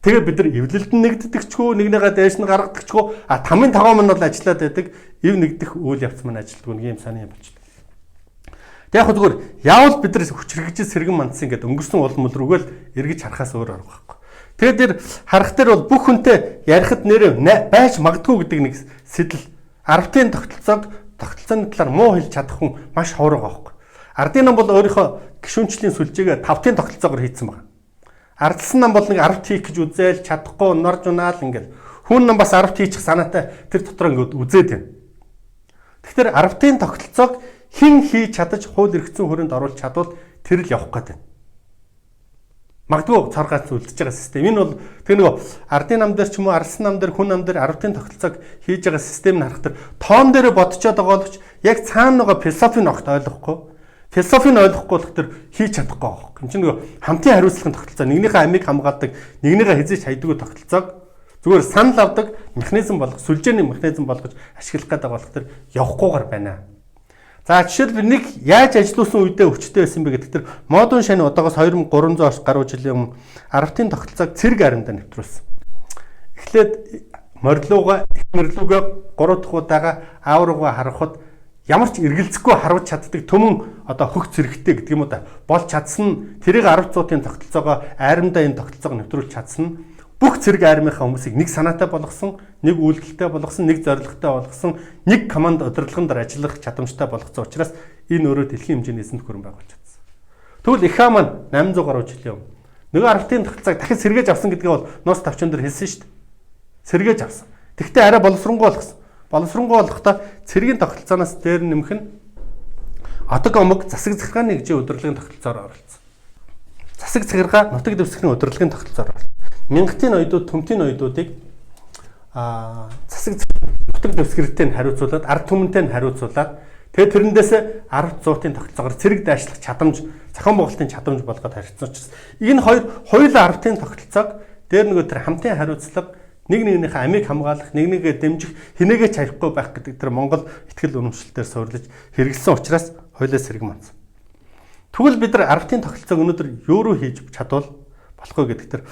A: Тэгээ бид нар эвлэлдэн нэгддэгчгүй, нэгнийгээ дээш нь гаргадагчгүй, тамийн тогоо мань бол ажиллаад байдаг. Ив нэгдэх үйл явц маань ажилтгүй нэг юм санаа юм болчихлоо. Тэг яг зүгээр яавал бид нар хүчрэгжил сэргэн мандсан гэдэг өнгөрсөн улам рүүгээ л эргэж харахаас өөр арга байхгүй. Тэгээд тэр харах дээр бол бүх хүнтэй ярихад нэр байж магадгүй гэдэг нэг сэтэл ардын тогтолцооны талаар муу хэлж чадах хүн маш ховор байгаа байхгүй. Ардын нам бол өөрийнхөө гишүүнчлийн сүлжээгээ 5-ын тогтолцоогоор хийцэн байна. Ардсан нам бол нэг 10 хийх гэж үзээл чадахгүй норж унаал ингээл хүн нам бас 10 хийчих санаатай тэр дотор ингээд үзээд байна. Тэгэхээр 10-ын тогтолцоог хэн хийж чадаж хууль эрх зүйн хүрээнд оруулж чадвал тэр л явах гэдэг. Магадгүй царгаац үлдэж байгаа систем. Энэ бол тэр нөгөө ардын нам дээр ч юм уу арслан нам дээр хүн нам дээр 10-ын тогтолцоог хийж байгаа систем нь харах тэр тоон дээр бодцоод байгаа боловч яг цаана нөгөө философийн огт ойлгохгүй. Философийг ойлгохгүй бол тэр хийж чадахгүй байхгүй. Энд чинь нөгөө хамтын хариуцлагын тогтолцоо нэгнийхээ амийг хамгаалдаг, нэгнийхээ хязгаарч хайдаггүй тогтолцоог зүгээр санал авдаг механизм болгох, сүлжээний механизм болгож ашиглах гэдэг болох тэр явахгүйгээр байна. За жишээлбэл нэг яаж ажилласан үедээ өвчтөй байсан бэ гэдэг тэр модон шань одоогоос 2300 гаруй жилийн өмнө 10-ын тогтолцоог цэрэг аримдаа нэвтрүүлсэн. Эхлээд морилууга, их морилуугаа 3 дахь удаага аавруугаа харахад ямар ч эргэлзэхгүй харуулж чаддаг төмөн одоо хөх зэрэгтэй гэдэг юм уу да болж чадсан тэрийг 10 цуудын тогтолцоогоо аримдаа энэ тогтолцоог нэвтрүүлж чадсан бүх цэрэг армийнхаа хүмүүсийг нэг санаатай болгосон, нэг үйлдэлтэй болгосон, нэг зорилготой болгосон, нэг команд удирдлагын дээр ажиллах чадамжтай болгосон учраас энэ өөрөө дэлхийн хэмжээний эзэнт гүрэн байгуулж чадсан. Тэгвэл ИХА маань 800 гаруй жилийн өмнө нөгөө 10-ын тогтолцоог дахиж сэргээж авсан гэдгээ бол ноос тавчхан дээр хэлсэн шүү дээ. Сэргээж авсан. Тэгвэл арай боловсронгуй болгосон. Боловсронгуй болохдоо цэргийн тогтолцооноос дээр нэмэх нь одог омог засаг захиргааны нэгжийн удирдлагын тогтолцоороо оролцсон. Засаг захиргаа нутаг дэвсгэрийн удирдлагын тогтолцоороо оролцсон. Мянгатын оюутнууд, төмтийн оюутнуудыг засаг нутаг дэвсгэртэй нь хариуцуулаад, ард түмэнтэй нь хариуцуулаад, тэгээд тэрэндээс 10 100-ын тогтолцоогоор цэрэг дайшлах чадамж, зохион байгуулалтын чадамж болгоод харьцсан учраас энэ хоёулаа 10-ын тогтолцоог дээр нөгөө тэр хамтын хариуцлага нэг нэгнийхээ амийг хамгаалах, нэг нэгээ дэмжих, хинээгээ ч харихгүй байх гэдэг тэр Монгол ихтгэл үнэмшилтээр суурилж хэрэгэлсэн учраас хоёулаа сэрэг мандсан. Тэгвэл бид нар 10-ын тогтолцоог өнөөдөр юу руу хийж чадвал болохгүй гэдэг тэр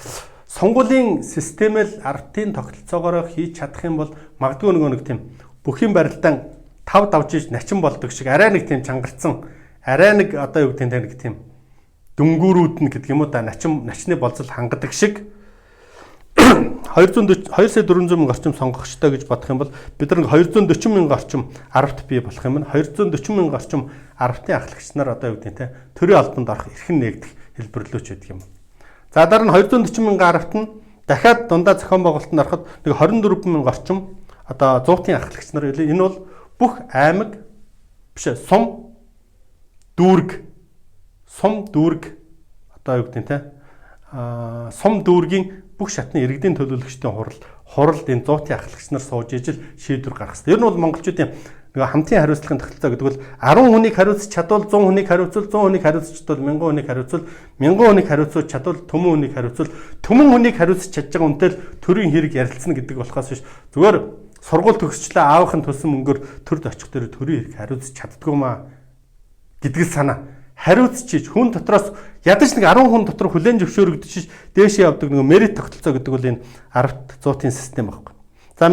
A: сонгуулийн системэл 10-ын тогтолцоогоор хийж чадах юм бол магадгүй нэг тийм бүхийн барилдаан тав давж начин болдог шиг арай нэг тийм чангарцсан, арай нэг одоо юу гэдэг нэг тийм дүнгүүрүүд нь гэдэг юм уу да начны болцол хангадаг шиг 2 сая 400 мянган орчим сонгогчтой гэж бодох юм бол бид нар 240 мянган орчим 10-т бий болох юм. 240 мянган орчим 10-ын ахлагч нар одоо юу гэдэг те төрийн албанд орох эрхэн нээгдэх хэлбэрлөөч гэдэг юм. За дараа нь 240 мянган 10-т нь дахиад дундаа зохион байгуулалтанд ороход нэг 24 мянган орчим одоо 100-ын ахлагч нар байлаа. Энэ бол бүх аймаг биш сум дүүрэг одоо юу гэдэг те сум дүүргийн бүх шатны иргэдийн төлөөлөгчдийн хуралд энэ 100-ын ахлагч нар сууж ижил шийдвэр гаргах хэрэгтэй. Ер нь бол монголчуудын нөгөө хамтын хариуцлагын тогтолцоо гэдэг бол 10 хүнийг хариуцж чадвал 100 хүнийг хариуцвал 100 хүнийг хариуцж чадвал 1000 хүнийг хариуцвал 1000 хүнийг хариуцуулж чадвал төмөн хүнийг хариуцвал төмөн хүнийг хариуцж чадж байгаа үнтэй л төрийн хэрэг ярилцсан гэдэг болохоос биш. Зүгээр сургууль төгсчлээ аавынхын төлсөн мөнгөөр төрд очих дээр төрийн хэрэг хариуцж чаддгүй маа гэдэг санаа. хариуцчиж хүн дотроос ядаж нэг 10 хүн дотор хүлэн зөвшөөрөгдөж дээшээ явдаг нэг мерит тогтолцоо гэдэг бол энэ 10 зуутын систем байхгүй. За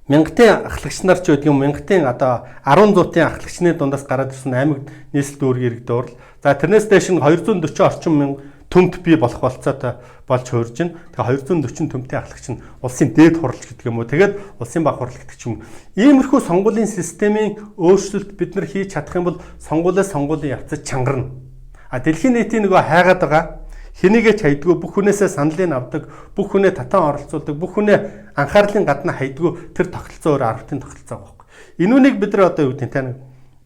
A: мянгатын ахлагч нар ч гэдэг юм мянгатын одоо 10 зуутын ахлагчны дундаас гараад ирсэн аймаг нийслэл дүүргийн иргэд дуурал. За тэрнээс дээш нь 240 орчим мянга төмд бий болох болцоотой болж хуурж байна. Тэгээ 240 төмтийн ахлагч нь улсын дээд хурлч гэдэг юм уу. Тэгээд улсын баг хурл гэдэг ч юм. Иймэрхүү сонгуулийн системийн өөрчлөлт бид нар хийж чадах юм бол сонгуулийн явцад чангарна. Дэлхийн нийтийн нөгөө хайгаад байгаа хэнийгээ ч хайдгүй бүх хүнээсээ саналыг авдаг, бүх хүнээ татан оролцуулдаг, бүх хүнээ анхаарлын гадна хайдгүй тэр тогтолцоо өөр 10-ын тогтолцоо байхгүй. Энүүнийг бид нар одоо юу гэдэг нь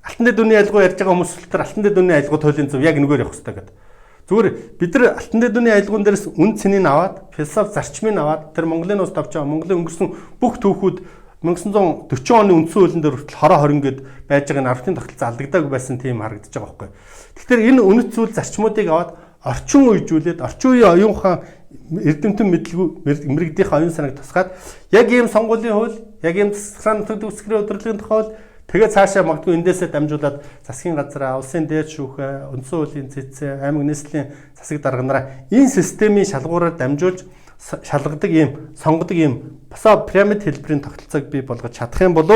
A: алтан дэд үнийн айлгуу ярьж байгаа хүмүүс л тэр алтан дэд үнийн айлгуу туйлын зөв яг энэгээр явах хэрэгтэй гэдэг. Зүгээр бид нар алтан дэд үнийн айлгуун дээрээс үн цэнийг аваад, философи зарчмыг аваад тэр Монголын улс давж байгаа Монголын өнгөрсөн бүх түүхүүд 1940 оны үндсэн хуулийн дээр хүртэл хороо хорин гэд байж байгаа 10-ын тогтолцоо алдагдаагүй байсан тийм харагдаж байгаа байхгүй. Тэгэхээр энэ үнэт зүйл зарчмуудыг аваад орчин үеижүүлээд орчин үеийн оюун ухаан эрдэмтэн мэрэгдийн оюун санааг тусгаад яг ийм сонгуулийн хууль, яг ийм засгийн нутгийн удирдлагын тухай хууль тэгээд цаашаа магадгүй эндээсээ дамжуулаад засгийн газраа, улсын дээд шүүхээ, үндсэн хуулийн цэцээ, аймаг нийслэлийн засаг дарганараа энэ системийн шалгуураар дамжуулж шалгадаг ийм сонгодог ийм босоо пирамид хэлбэрийн тогтолцоог бий болгож чадах юм бол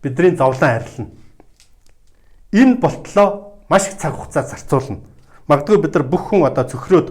A: бидний зовлон арилна. Энэ болтлоо маш их цаг хугацаа зарцуулна. Магадгүй бид нар бүх хүн одоо цөхрөөд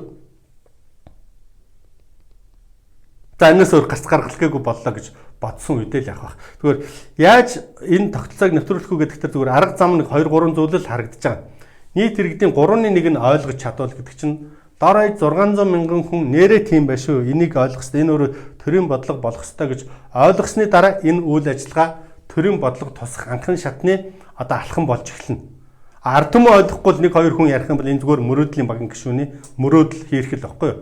A: за энэс өөр гарц гаргалгаагүй боллоо гэж бодсон үедээ л явах. Зүгээр яаж энэ тогтолцоог нэвтрүүлэх үү гэдэгтэр зүгээр арга зам нэг 2 3 зүйлэл харагдаж байгаа. Нийт иргэдийн 3/1 нь ойлгож чадвал гэдэг чинь дор хаяж 600 мянган хүн нэрээ тийм байх шүү. Энийг ойлгох хэрэгтэй. Энэ өөрөө төрийн бодлого болох хэрэгтэй гэж ойлгосны дараа энэ үйл ажиллагаа төрийн бодлого тусах анхны шатны одоо алхам болж эхэлнэ. Ард түмэн ойлгохгүй л 1 2 хүн ярих юм бол энэ зүгээр мөрөөдлийн багийн гишүүний мөрөөдөл хийх л баггүй юу.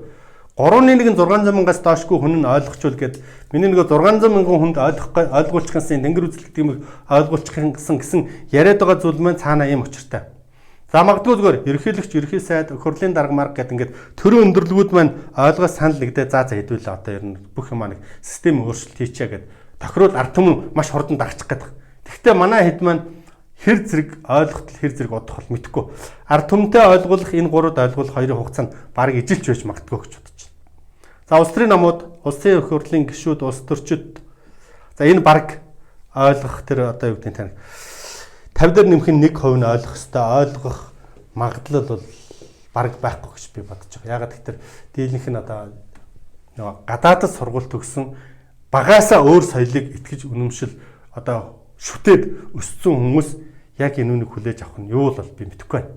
A: 3/1 нь 600 мянгаас доошгүй хүн нь ойлгочвол гээд миний нөгөө 600 мянган хүнд ойлгуулчихсан тэнгэр үзэл гэдэг юм ойлгуулчихсан гэсэн яриад байгаа зүйл маань цаанаа ийм учиртай. За магадгүй зүгээр ерөнхийлөгч, ерөнхий сайд, хурлын дарга марга гэдэг ингээд төрийн өндөрлгүүд маань ойлгоос санал нэгдээ за хэдүүлээ одоо ер нь бүх юм аа нэг систем өөрчлөлт хийчээ гэд тохирол ард түмэн маш хурдан дагчих гэдэг. Тэгэхдээ манай хэд маань хэр зэрэг ойлгохтол хэр зэрэг бодох бол мэдэхгүй. Ард түмэнтэй ойлгуулах энэ гурав ойлгуулах хоёрын хугацаанд баг ижилч байж магадгүй гэж бодож байна. За улс төрийн намууд, улсын их хурлын гишүүд, улс төрчид за энэ баг ойлгох тэр одоо юу гэдэг нь 50 дээр нэмэх нь 1% нь ойлгох хэвээр ойлгох магадлал бол баг байхгүй гэж би бодож байгаа. Ягаад гэвэл дийлэнх нь одоо нөгөө гадаадд сургууль төгсөн багаасаа өөр соёлыг итгэж үнэмшил одоо шүтээд өссөн хүмүүс яг энэ үнийг хүлээж авах нь юу бол би мэдэхгүй байна.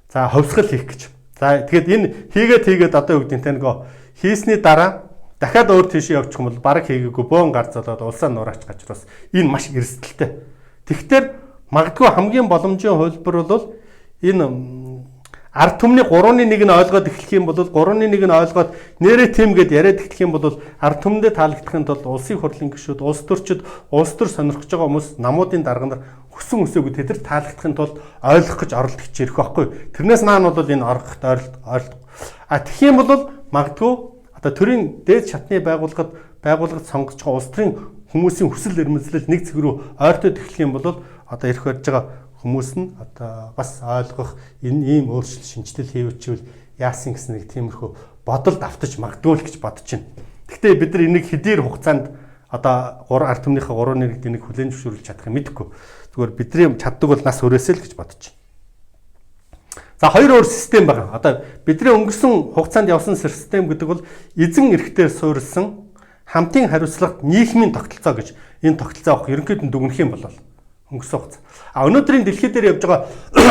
A: За ховсгал хийх гэж. За тэгэхэд энэ хийгээд одоо юу гэдэг нь нөгөө хийсний дараа дахиад өөр тийш явчих юм бол баг хийгээгүй бөөн гар золоод улсаа нураач гажраас энэ маш эрсдэлтэй. Тэгэхээр магадгүй хамгийн боломжийн хувилбар бол энэ ард түмний 3/1 нь ойлгоод эхлэх юм бол 3/1 нь ойлгоод нэрээ тим гэд яриад эхлэх юм бол ард түмэндээ таалагдахын тулд улсын хурлын гишүүд, улс төрчид, улс төр сонирхож байгаа хүмүүс, намуудын дарга нар хүссэн үсээгүй тэдэр таалагдахын тулд ойлгох гэж оролдож ирэх байхгүй. Тэрнээс наан бол энэ орохт ойлголт. Тэгэх юм бол магадгүй одоо төрийн дээд шатны байгууллагад сонгож байгаа улс төрийн хүмүүсийн хүсэл эрмэлзэл нэг зэг рүү ойртоод эхлэх юм бол одоо ирэх барьж байгаа хүмүүс нь одоо бас ойлгох энэ ийм өөрчлөлт шинжилэл хийвчвэл яасан гэсэн нэг тиймэрхүү бодолд автаж магадгүй л гэж бодож байна. Гэхдээ бид нар энийг хэдийр хугацаанд одоо ард түмнийхээ 3/1-ийг энийг хүлээн зөвшөөрүүлж чадах юм мэдэхгүй. Зүгээр бидний чаддаг бол нас хүрээсэй л гэж бодож байна. За хоёр өөр систем байгаа. Одоо бидний өнгөрсөн хугацаанд явсан систем гэдэг бол эзэн эрхтээр суурилсан хамтын хариуцлагад нийгмийн тогтолцоо гэж энэ тогтолцоо авах ерөнхийдөө дүгнэх юм болол өнгөрсөн хугацаа. Өнөөдрийн дэлхий дээр явж байгаа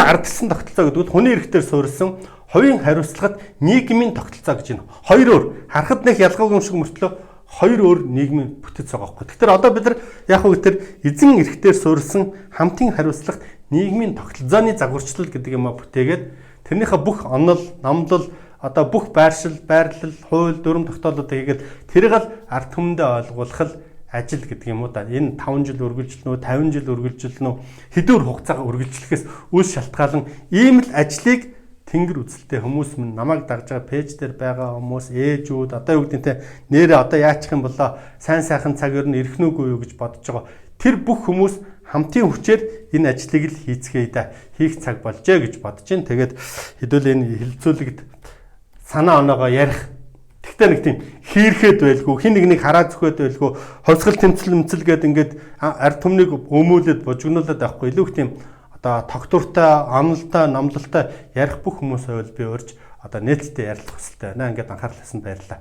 A: ард түмэн тогтолцоо гэдэг нь хүний эрхтээр суурилсан хувийн хариуцлагад нийгмийн тогтолцоо гэж байна. Хоёр өөр харахад нэг ялгаагүй юм шиг мөртлөө хоёр өөр нийгмийн бүтэц байгаа байхгүй. Тэгэхээр одоо бид нар яг хөө тэр эзэн эрхтээр суурилсан хамтын хариуцлагад нийгмийн тогтолцооны загварчлал гэдэг юм а бүтээгээд тэрнийхээ бүх онол, номлол, одоо бүх байршил, байрлал, хууль, дүрм тогтоолууд хийгээд тэрийг л ард түмэндээ ойлгуулах ажил гэдэг юм уу да. Энэ 5 жил үргэлжилнэ үү, 50 жил үргэлжилнэ үү, хэдүүр хугацаагаар үргэлжлэхээс үл шалтгаалan ийм л ажлыг тэнгэр үзэлтэй хүмүүс минь намайг дагж байгаа пэйж дээр байгаа хүмүүс, ээжүүд одоо юу гэдэг нь нэрээ одоо яачих юм болоо сайн сайхан цаг ер нь ирэх нүггүй юу гэж бодож байгаа. Тэр бүх хүмүүс хамтын хүчээр энэ ажлыг л хийцгээе да. Хийх цаг болжээ гэж бодож байна. Тэгээд хэдүүл энэ хилцүүлэгт санаа оноогоо ярих. Тэгтээ нэг тийм хийрхэд байлгүй, хин нэгнийг хараа зүхээд байлгүй, хувьсгал тэмцэл гэдэг ингээд ард түмнийг өмүүлээд бужигнуулаад байхгүй. Илүү их тийм одоо тогтвортой, амлалтай, номлолтой ярих бүх хүмүүс байвал би урьж одоо нээлттэй ярилцах хүсэлтэй байна. Ингээд анхаарал татсанд баярлалаа.